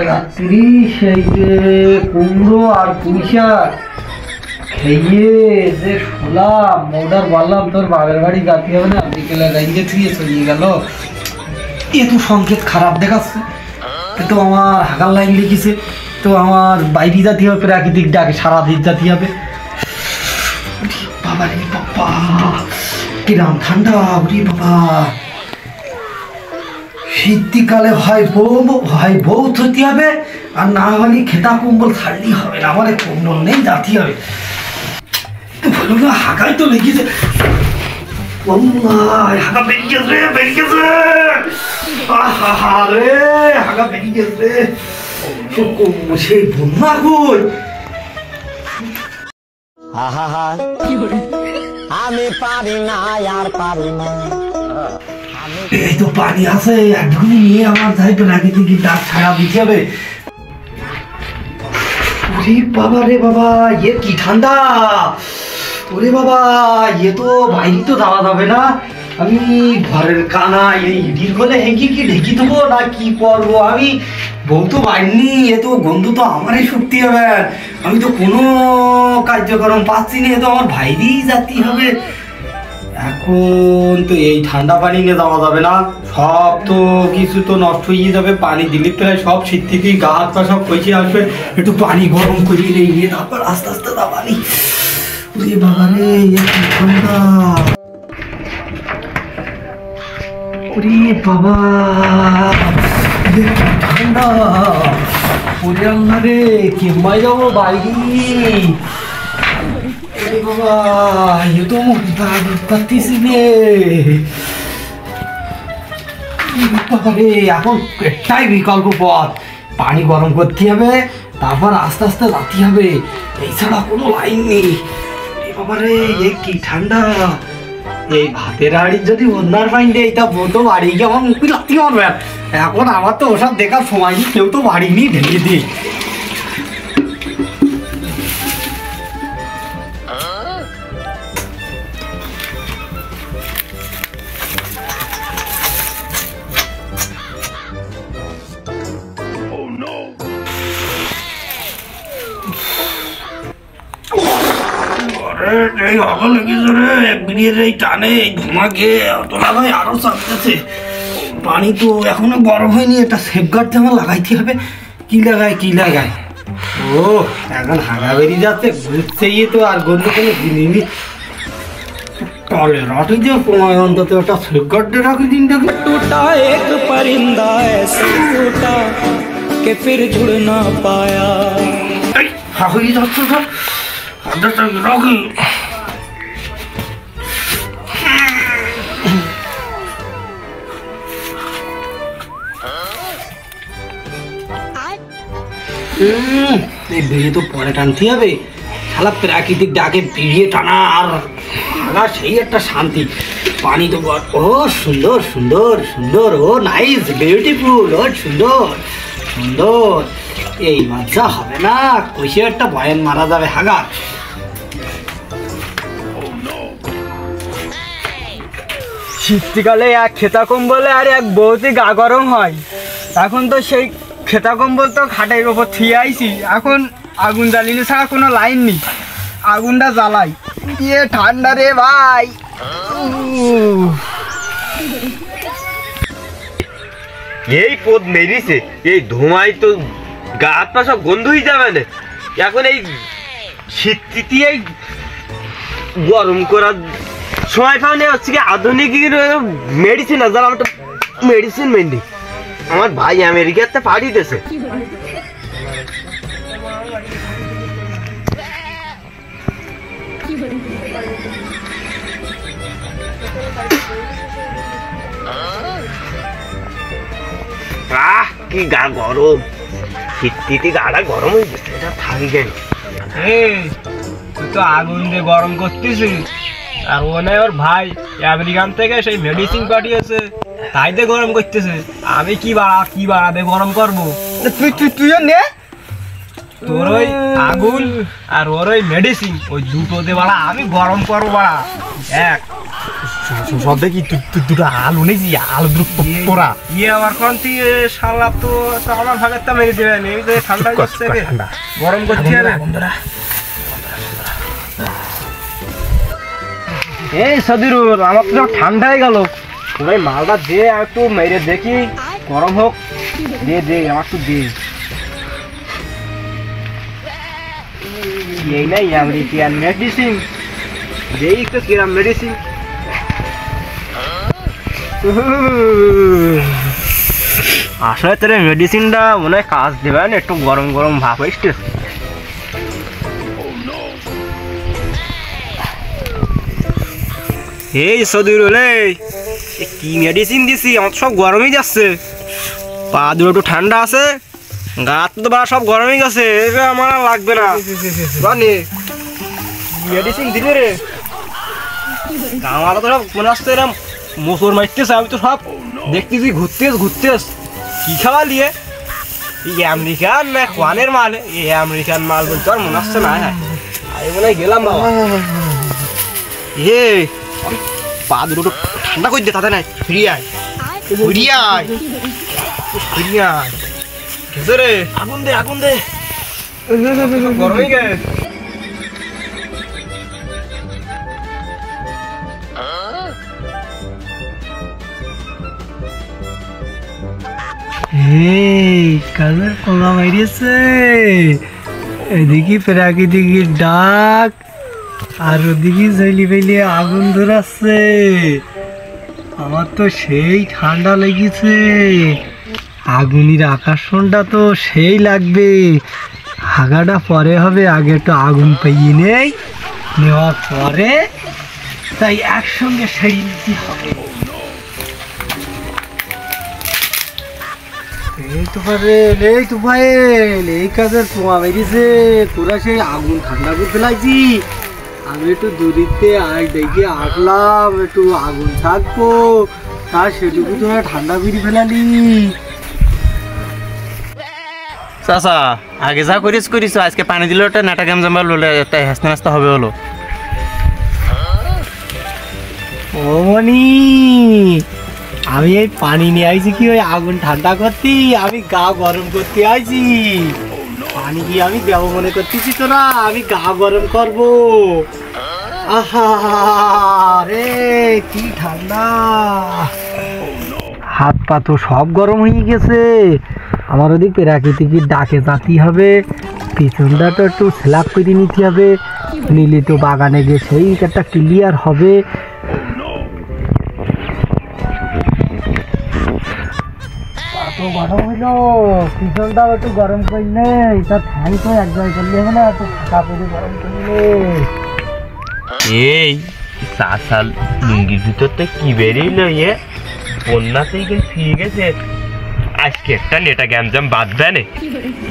রাত্রি সেই যে কুমড়ো আর পুঁইশাক খেয়ে যে শুলাম মোটার বললাম তোর বাবার বাড়ি যাতে হবে না, বিকেলে রেঞ্জে থুয়ে চলিয়ে গেল। এ তো সংকেত খারাপ দেখাচ্ছে, তো আমার হাগার লাইন লিখেছে, তো আমার বাইরে জাতি হবে, প্রাকৃতিক ডাকে সারা দিন জাতি হবে। বাবা রে বাবা, কিরাম ঠান্ডা রে বাবা। শীতকালে হয় বউ থতি হবে, আর না হলে খেতা কম্বল ছাড়লেই হবে না, আমার কম্বল নেই জাতি হবে। হাগাই তো লেগেছে, হাগা বেরিয়ে গেছে, হাগা বেরিয়ে গেছে, সেই বন্যা কই। আমি পারি না আর পারি না, এই তো পানি আছে, একটুখানি নিয়ে আমার যাই প্রাকৃতিক ডাক ছাড়া দিতে হবে। ওরে বাবা রে বাবা, এ কি ঠান্ডা! ওরে বাবা, এ তো বাইরে তো যাওয়া যাবে না। আমি ঘরের কানা এই ইডির গলে হেঁকি কি ঢেকে দেবো না কি করবো? আমি বউ তো বাড়িনি, এ তো গন্ধ তো আমারই শুকতে হবে। আমি তো কোনো কার্যক্রম পাচ্ছি না, এ তো আমার বাইরেই যেতে হবে। এখন তো এই ঠান্ডা পানি নিয়ে যাওয়া যাবে না, সব তো কিছু তো নষ্ট হয়ে যাবে। পানি দিলে প্রায় সব শীত থেকে গা হাত পা সব কষে আসবে। একটু পানি গরম করে নিয়ে তারপর আস্তে আস্তে দাবানি। ওরে বাবা রে, ঠান্ডা! ওরে বাবা, ঠান্ডা! ওরে আল্লাহ রে, কেমন যাবো বাইরে? বাবা, এ তো পারতেছি রে বাবা রে। এখন একটাই বিকল্প পথ, পানি গরম করতে হবে, তারপর আস্তে আস্তে যাতে হবে, এছাড়া কোনো লাইন নেই। বাবা রে, এ কি ঠান্ডা! এই ভাতের হাড়ির যদি অন্যার পাইন দেয়, তা বলতো বাড়ি গিয়ে আমার মুখে লাগতে পারবে। এখন আমার তো ওসব দেখার সময় নেই, কেউ তো বাড়ি নিয়ে ঢেলে দিই। পানি তো এখনো গরম হয়নি, একটা সেফগার্ড আমার লাগাইতে হবে। কি লাগায় ও এখন হাগা বেরিয়ে যাচ্ছে, ঘুরছে ইয়ে তো আর গন্ধ কোনো দিনই টলে রাখি দিয়ে সময় অন্তত একটা সেফগার্ডে রাখি দিন। টুটা এক परिंदा ऐसा टूटा कि फिर जुड़ ना पाया। হাগি যাচ্ছে সব হাতটা রাখি। এই বেরিয়ে তো পরে টানতে হবে, শালা প্রাকৃতিক ডাকে বেরিয়ে টানা আর হাগা সেই একটা শান্তি। পানি তো ও সুন্দর সুন্দর সুন্দর, ও নাইস বিউটিফুল, ও সুন্দর সুন্দর। এই মজা হবে না, কষে একটা ভয়ান মারা যাবে হাগা। শীতকালে এক খেতা কম্বলে আর এক বউতে গা গরম হয়। এখন তো সেই খেতা কম্বল তো খাটের ওপর থিয়ে আইছি, এখন আগুন জ্বালিয়ে ছাড়া কোনো লাইন নেই, আগুনটা জ্বালাই দিয়ে ঠান্ডা রে ভাই। এই পদ মেরিছে, এই ধোঁয়ায় তো গা হাত পা সব গন্ধ হয়ে যাবে না। এখন এই শীতটি এই গরম করার সময় পাওয়া হচ্ছে কি আধুনিক মেডিসিন আছে, আমার তো মেডিসিন মেনলি আমার ভাই আমেরিকাতে পাঠিয়েছে। কি গা গরম, শীতটি গাটা গরম হয়ে গেছে, এটা থাকি গেল। তুই তো আগুন দিয়ে গরম করতেছিস, আর ও নাই ওর ভাই আমেরিকান থেকে সেই মেডিসিন পাঠিয়েছে, তাইতে গরম করতেছে। আমি কি বাড়াবে গরম করবো? তুইও নে, তোর ওই আগুন আর ওর ওই মেডিসিন, ওই দুটোতে বাড়া আমি গরম করবো বাড়া। এক সব দেখি দুটো আলু নেছি, আলু দুটো পোড়া ইয়ে আমার কোন থেকে শালা তো আমার ভাগের তা মেরে দেবে। এই যে ঠান্ডা যাচ্ছে গরম করছি না। এই সদিরুল, আমার তো ঠান্ডা হয়ে গেল, ভাই মালটা দে একটু মেরে দেখি, গরম হোক। দে আমার একটু দে। এই নাই আমেরিকান মেডিসিন, দেই তো কিরম মেডিসিন। আসলে তোর মেডিসিনটা মনে হয় কাজ দেবে না, একটু গরম গরম ভাব হয়েছে। এই সদিরুল, কি মেডিসিন দিছি? আমার সব গরমই যাচ্ছে, পা দুটো একটু ঠান্ডা আছে, গা তো বা সব গরমই গেছে। এবার আমার আর লাগবে না। মেডিসিন দিলে রে, আমার তো সব মনে আসছে এরম মোসর মারতেছে। আমি তো সব দেখতেছি ঘুরতেস কি খাওয়া নিয়ে, এই আমেরিকান না কোয়ানের মাল, এই আমেরিকান মাল বলতে আর মনে আসছে না। আমি মনে হয় গেলাম বাবা। পা দুটো ঠান্ডা করে দে, তাতে নাই ফিরিয়ে আয় রে, আগুন দে গরমই গে। কাজের পোঙা মারিয়েছে, এদিকে প্রাকৃতিক ডাক আর ওদিকে জ্বলি ফেলে আগুন ধরাচ্ছে। আমার তো সেই ঠান্ডা লেগেছে, আগুনের আকর্ষণটা তো সেই লাগবে। হাগাটা পরে হবে, আগে একটু আগুন পেয়ে নেওয়ার পরে তাই একসঙ্গে সেরে নিতে হবে। এই কাজের পোয়া বেরিয়েছে, তোরা সেই আগুন ঠান্ডা করতে লাগছি। আমি একটু দূরিতে আগ দেখে আসলাম, একটু আগুন থাকবো, তার সেটুকু তোরা ঠান্ডা করে ফেলালি। চাচা আগে যা করিস আজকে পানি দিলে ওটা নাটা গেম জাম্বা লোলে হাসতে হাসতে হবে হলো। ও মনি, আমি এই পানি নিয়ে আইছি কি ওই আগুন ঠান্ডা করতি? আমি গা গরম করতে আইছি। পানি কি আমি দেবো মনে করতেছি তোরা? আমি গা গরম করবো। আহা রে, কি ঠান্ডা, হাত পা তো সব গরম হয়ে গেছে। আমার ওদিক প্রাকৃতিক ডাকে যাতে হবে, পিছনটা তো একটু স্ল্যাপ করে নিতে হবে, নিলে তো বাগানে গিয়ে সেই একটা ক্লিয়ার হবে। গরম হইলো, পিছনটাও একটু গরম করলে, এটা ফ্যান তো এক জায়গায় করলে হবে না, একটু ফাঁকা করে গরম করলে। এই চাচা লুঙ্গির ভিতরটা কি বেরিয়েলো? বন্যাতেই কিন্তু ফিরে গেছে। আজকে একটা নেটা গ্যামজাম বাদ দেয়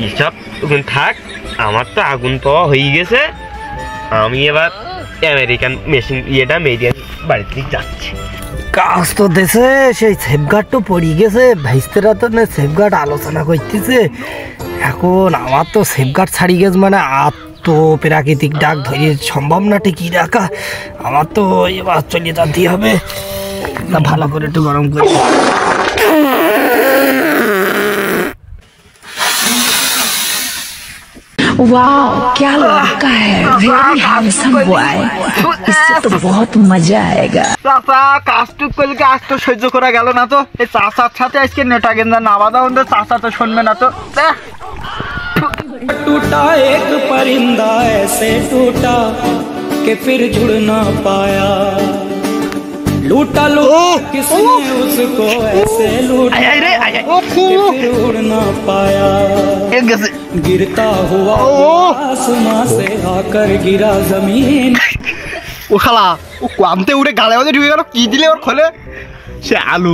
এসব ওখানে থাক। আমার তো আগুন পাওয়া হয়ে গেছে, আমি এবার আমেরিকান মেশিন মেডিয়ান বাড়ির দিকে যাচ্ছি। কাজ তো দেশে সেই সেফগার্ড তো পড়ে গেছে, ভাইস্তেরা তো সেফগার্ড আলোচনা করতেছে। এখন আমার তো সেফগার্ড ছাড়িয়ে গেছে, মানে আর তো প্রাকৃতিক ডাক ধরে সম্ভব না টিকি রাখা। আমার তো এবার চলে যেতে হবে, তা ভালো করে একটু গরম করে। वाह क्या लड़का है, वेरी हैंडसम बॉय, इससे तो बहुत मजा आएगा। চাচা কাজটুক করলে আজ তো সহ্য করা গেল না তো, এই চাচার সাথে আজকে নেটা গেন্দা না বাঁধা হলে চাচা তো শুনবে না তো। टूटा एक परिंदा ऐसे टूटा कि फिर जुड़ ना पाया, लूटा किसने उसको ऐसे लूटा कि फिर उड़ ना पाया, गिरता हुआ आसमां से आकर गिरा जमीन। ও শালা, ও কামতে উড়ে গালে মধ্যে ঢুকে গেল, কি দিলে ওর খোলে? সে আলু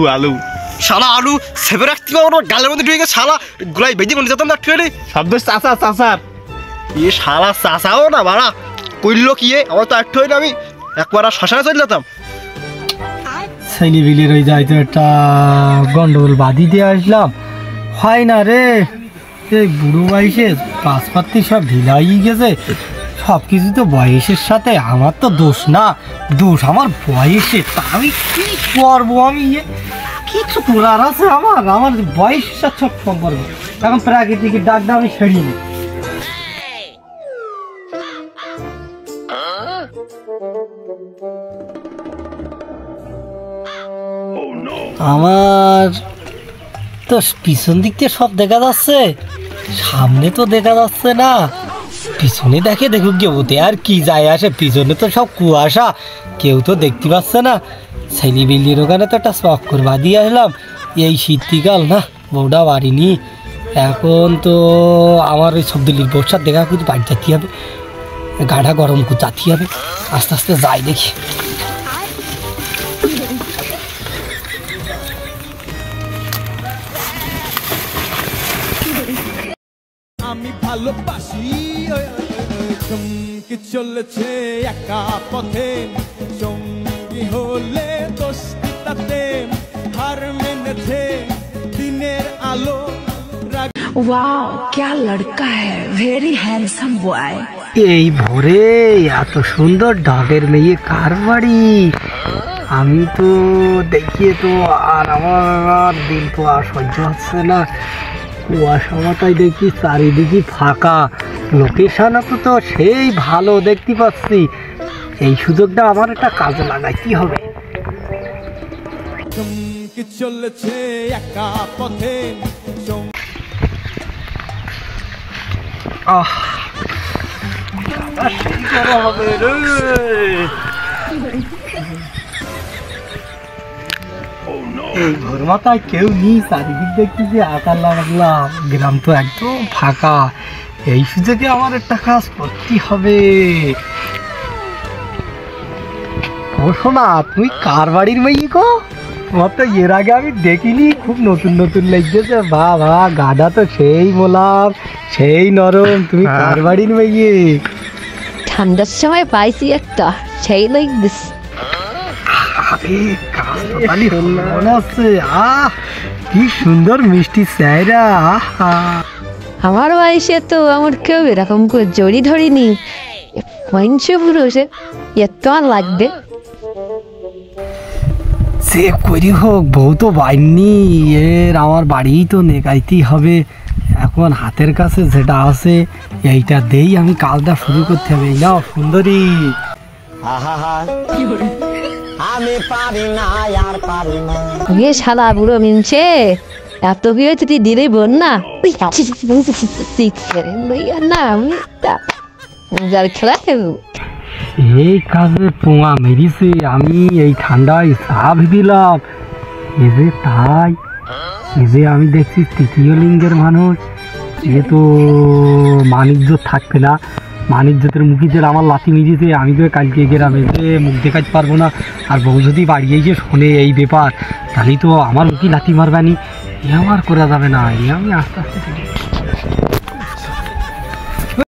শালা, আলু সেভে রাখতে ওর গালের মধ্যে ঢুকে গেছে। শালা গুলাই বেঁধে মনে যেতাম না ট্রেনে। শব্দ চাচার শালা চাচাও না বাড়া করলো কি? আমার তো একটু হইলে আমি একবার আর শ্মশানে চলে যেতাম। ছেলে বিলের ওই যাইতো একটা গন্ডগোল বাদি দিয়ে আসলাম, হয় না রে। এই বুড়ো বয়সে পাশপাতি সব ঢিলাই গেছে, সব কিছু তো বয়সের সাথে। আমার তো দোষ না, দোষ আমার বয়সে। তা আমি কি করবো? আমি কিছু করার আছে আমার? আমার বয়সের সাথে সব সম্পর্ক। এখন প্রাকৃতিকের ডাকটা আমি সেড়িয়ে নিই। আমার তো পিছন দিক দিয়ে সব দেখা যাচ্ছে, সামনে তো দেখা যাচ্ছে না। পিছনে দেখে দেখুক গে, ওতে আর কি যায় আসে? পিছনে তো সব কুয়াশা, কেউ তো দেখতে পাচ্ছে না। ছেলে বিল্লির ওখানে তো একটা চক্কর বাঁধিয়ে আসলাম। এই শীতকাল না, বউটা বাড়িনি। এখন তো আমার ওই সবদিল্লির বর্ষার দেখা কিন্তু বাড়ি যেতে হবে, গাটা গরম করে যেতে হবে। আস্তে আস্তে যাই দেখি। আমি ভালোবাসি চমকে চলেছে একা পথে, সঙ্গী হলে দোস্তি তাতে হার মেনেছে দিনের আলো। वाह क्या लड़का है, वेरी हैंडसम बॉय। এই ভোরে এত সুন্দর ঢাকের মেয়ে কার বাড়ি? আমি তো দেখিয়ে তো আর আমার দিন তো আর সহ্য হচ্ছে না। কুয়াশা মাথায় দেখি চারিদিকে ফাঁকা, লোকেশন তো সেই ভালো দেখতে পাচ্ছি। এই সুযোগটা আমার একটা কাজে লাগাইতে হবে। চমকে চলেছে একা পথে। এই ঘর মাথায় কেউ নেই, চারিদিক দেখছি যে আকার লাগলাম, গ্রাম তো একদম ফাঁকা। এই সুযোগে আমার একটা কাজ করতে হবে। ও শোনা, তুমি কার বাড়ির মেয়ে গো? তোমার তো এর আগে আমি দেখিনি, খুব নতুন নতুন লেগেছে। বাবা, গাডা তো সেই মোলাম, সেই নরম। তুমি কার বাড়ির মেয়ে? ঠান্ডার সময় পাইছি একটা, সেই লাইক দিস। মনে হচ্ছে, আহ কি সুন্দর মিষ্টি চেহারা। আমার বয়সে তো আমার কেউ এরকম করে জড়ি ধরিনি। পঞ্চপুরুষে এত আর লাগবে। সে করি হোক, বউ তো বাইনি, এর আমার বাড়িই তো নেকাইতেই হবে। এখন হাতের কাছে যেটা আছে এইটা দেই, আমি কাজটা শুরু করতে হবে। এই নাও সুন্দরী। এ শালা বুড়ো মিনছে, এত কি হয়েছে তুই দিলে বোন না? না আমি যার খেলা খেলবো। এই কাজে পোঙা মেরিছে। আমি এই ঠান্ডায় চা ভেবিলাম, এ যে তাই। এ যে আমি দেখছি তৃতীয় লিঙ্গের মানুষ, এ তো মানিজ্য থাকবে না। মানিজ্যতের মুখে যে আমার লাথি মেরেছে, আমি তো কালকে গ্রামে যে মুখ দেখাতে পারবো না। আর বউ যদি বাড়ি এসে শোনে এই ব্যাপার, তাহলে তো আমার মুখে লাথি মারবানি। এ আমার করা যাবে না। এ আমি আস্তে আস্তে